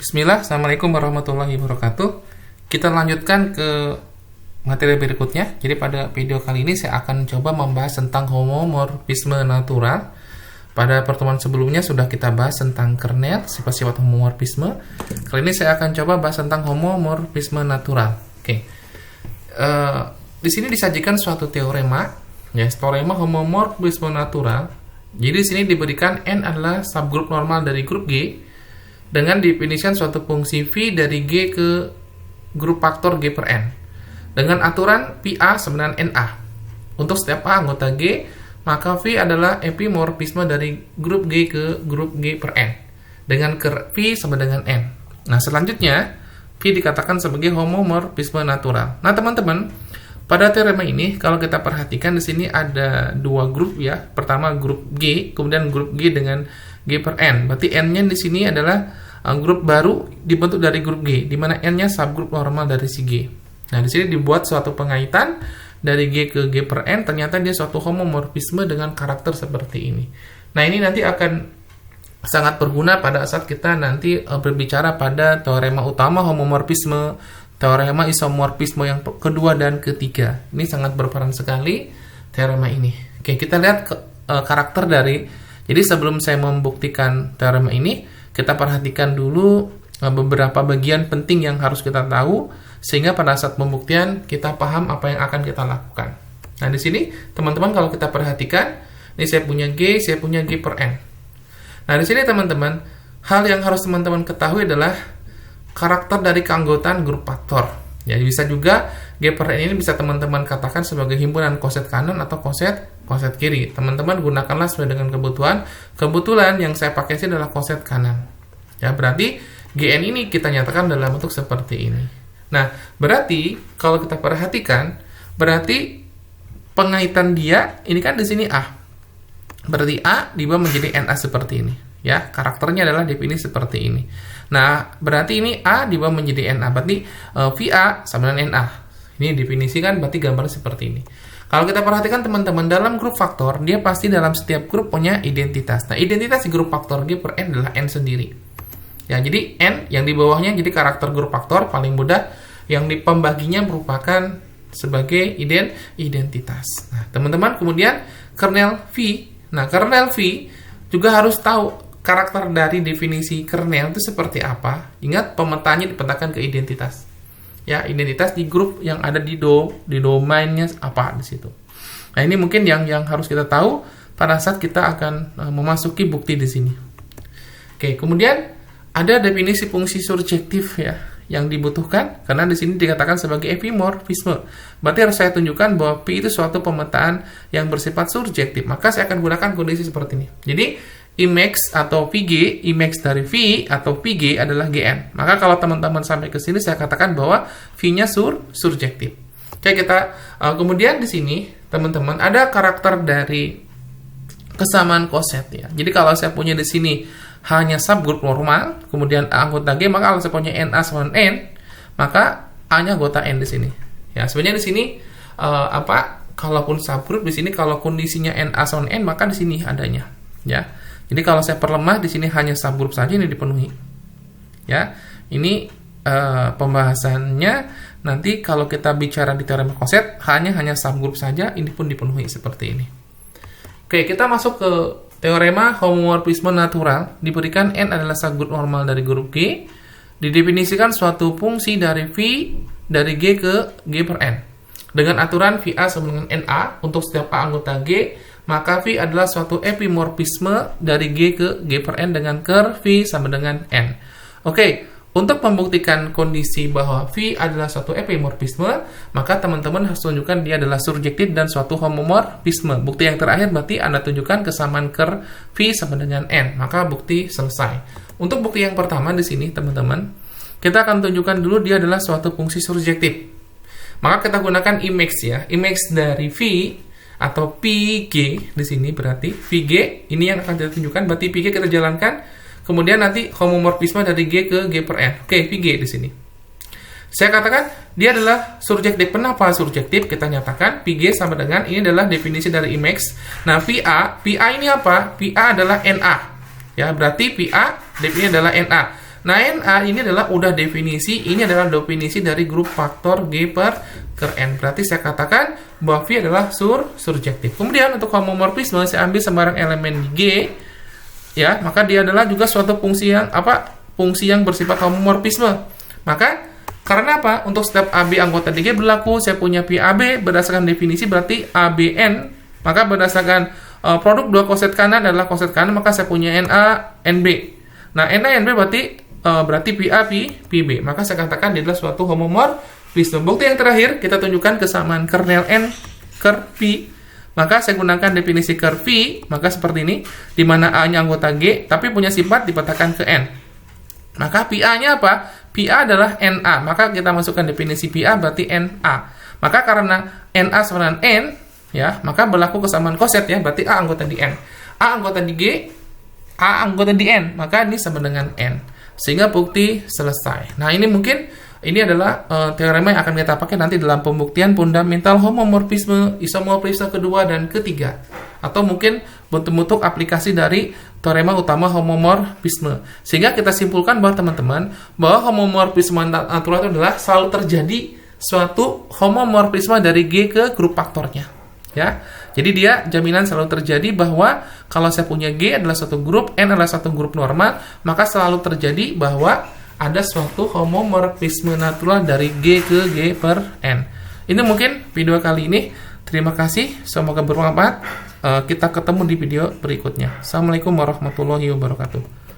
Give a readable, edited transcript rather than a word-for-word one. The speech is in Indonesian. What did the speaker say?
Bismillah, Assalamualaikum warahmatullahi wabarakatuh. Kita lanjutkan ke materi berikutnya. Jadi pada video kali ini saya akan coba membahas tentang homomorfisme natural. Pada pertemuan sebelumnya sudah kita bahas tentang kernel, sifat-sifat homomorfisme. Kali ini saya akan coba bahas tentang homomorfisme natural. Oke. Di sini disajikan suatu teorema, ya, teorema homomorfisme natural. Jadi di sini diberikan N adalah subgrup normal dari grup G dengan definisian suatu fungsi V dari G ke grup faktor G per N dengan aturan PA sama dengan NA. Untuk setiap A anggota G, maka V adalah epimorfisme dari grup G ke grup G per N dengan V sama dengan N. Nah, selanjutnya V dikatakan sebagai homomorfisme natural. Nah, teman-teman, pada teorema ini kalau kita perhatikan di sini ada dua grup, ya. Pertama grup G, kemudian grup G dengan G per N. Berarti N-nya di sini adalah grup baru dibentuk dari grup G, di mana N-nya subgrup normal dari si G. Nah, di sini dibuat suatu pengaitan dari G ke G per N, ternyata dia suatu homomorfisme dengan karakter seperti ini. Nah, ini nanti akan sangat berguna pada saat kita nanti berbicara pada teorema utama homomorfisme, teorema isomorfisme yang kedua dan ketiga. Ini sangat berperan sekali teorema ini. Oke, kita lihat karakter dari. Jadi sebelum saya membuktikan teorema ini, kita perhatikan dulu beberapa bagian penting yang harus kita tahu sehingga pada saat pembuktian kita paham apa yang akan kita lakukan. Nah, di sini teman-teman kalau kita perhatikan, ini saya punya G per N. Nah, di sini teman-teman, hal yang harus teman-teman ketahui adalah karakter dari keanggotaan grup faktor. Ya, bisa juga G per N ini bisa teman-teman katakan sebagai himpunan koset kanan atau koset kiri. Teman-teman gunakanlah sesuai dengan kebutuhan. Kebetulan yang saya pakai sini adalah koset kanan. Ya, berarti GN ini kita nyatakan dalam bentuk seperti ini. Nah, berarti kalau kita perhatikan, berarti pengaitan dia ini kan di sini A. Berarti A diubah menjadi NA seperti ini. Ya, karakternya adalah definisi seperti ini. Nah, berarti ini A diubah menjadi NA. Berarti VA sama dengan NA. Ini definisi kan berarti gambarnya seperti ini. Kalau kita perhatikan teman-teman, dalam grup faktor, dia pasti dalam setiap grup punya identitas. Nah, identitas di grup faktor G per N adalah N sendiri. Ya, jadi N yang di bawahnya jadi karakter grup faktor paling mudah, yang di pembaginya merupakan sebagai identitas. Nah, teman-teman, kemudian kernel V. Nah, kernel V juga harus tahu karakter dari definisi kernel itu seperti apa. Ingat, pemetaannya dipetakan ke identitas. Ya, identitas di grup yang ada di domainnya apa di situ. Nah, ini mungkin yang harus kita tahu pada saat kita akan memasuki bukti di sini. Oke, kemudian ada definisi fungsi surjektif, ya, yang dibutuhkan karena di sini dikatakan sebagai epimorfisme. Berarti harus saya tunjukkan bahwa P itu suatu pemetaan yang bersifat surjektif. Maka saya akan gunakan kondisi seperti ini. Jadi Imax atau VG, Imax dari V atau VG adalah GN. Maka kalau teman-teman sampai ke sini saya katakan bahwa V-nya surjektif. Oke, kita kemudian di sini teman-teman ada karakter dari kesamaan koset, ya. Jadi kalau saya punya di sini hanya subgrup normal, kemudian A anggota G, maka kalau saya punya NA sama N, maka A-nya anggota N di sini. Ya, sebenarnya di sini kalaupun subgrup di sini kalau kondisinya NA sama N, maka di sini adanya, ya. Jadi kalau saya perlemah di sini hanya subgrup saja ini dipenuhi. Ya, ini pembahasannya nanti kalau kita bicara di teorema koset hanya subgrup saja ini pun dipenuhi seperti ini. Oke, kita masuk ke teorema homomorfisme natural. Diberikan N adalah subgrup normal dari grup G. Didefinisikan suatu fungsi dari V dari G ke G per N dengan aturan VA sama dengan NA. Untuk setiap A anggota G, maka V adalah suatu epimorfisme dari G ke G per N dengan V sama dengan N. Oke, untuk membuktikan kondisi bahwa V adalah suatu epimorfisme, maka teman-teman harus tunjukkan dia adalah surjektif dan suatu homomorfisme. Bukti yang terakhir berarti Anda tunjukkan kesamaan V sama dengan N, maka bukti selesai. Untuk bukti yang pertama di sini, teman-teman, kita akan tunjukkan dulu dia adalah suatu fungsi surjektif. Maka kita gunakan Imax, ya. Imax dari V atau PG di sini berarti VG ini yang akan kita tunjukkan, berarti PG kita jalankan, kemudian nanti homomorfisme dari G ke G per N. Oke, VG di sini. Saya katakan dia adalah surjektif. Kenapa surjektif? Kita nyatakan PG sama dengan ini adalah definisi dari Imax. Nah, VA ini apa? VA adalah NA. Ya, berarti VA definisinya adalah NA. Nah, Na ini adalah udah definisi, ini adalah definisi dari grup faktor G per N. Berarti saya katakan bahwa V adalah surjektif. Kemudian untuk homomorfisme, saya ambil sembarang elemen G, ya, maka dia adalah juga suatu fungsi yang fungsi yang bersifat homomorfisme. Maka karena apa? Untuk setiap AB anggota DG berlaku, saya punya PAB berdasarkan definisi berarti ABN, maka berdasarkan produk dua koset kanan adalah koset kanan, maka saya punya NA, NB. Nah, NA, NB berarti PA, PB. Maka saya katakan dia adalah suatu homomorfisme. Bukti yang terakhir, kita tunjukkan kesamaan kernel N, ker P. Maka saya gunakan definisi ker V, maka seperti ini, di mana A-nya anggota G, tapi punya sifat dipetakan ke N. Maka PA-nya apa? PA adalah NA. Maka kita masukkan definisi PA berarti NA. Maka karena NA sama dengan N, ya, maka berlaku kesamaan koset ya, berarti A anggota di N. A anggota di G, A anggota di N, maka ini sama dengan N. Sehingga bukti selesai. Nah, ini mungkin ini adalah teorema yang akan kita pakai nanti dalam pembuktian fundamental homomorfisme, isomorfisme kedua dan ketiga. Atau mungkin bentuk-bentuk aplikasi dari teorema utama homomorfisme. Sehingga kita simpulkan bahwa teman-teman, bahwa homomorfisme natural itu adalah selalu terjadi suatu homomorfisme dari G ke grup faktornya. Ya, jadi dia jaminan selalu terjadi bahwa kalau saya punya G adalah suatu grup, N adalah suatu grup normal, maka selalu terjadi bahwa ada suatu homomorfisme natural dari G ke G per N. Ini mungkin video kali ini. Terima kasih, semoga bermanfaat. Kita ketemu di video berikutnya. Assalamualaikum warahmatullahi wabarakatuh.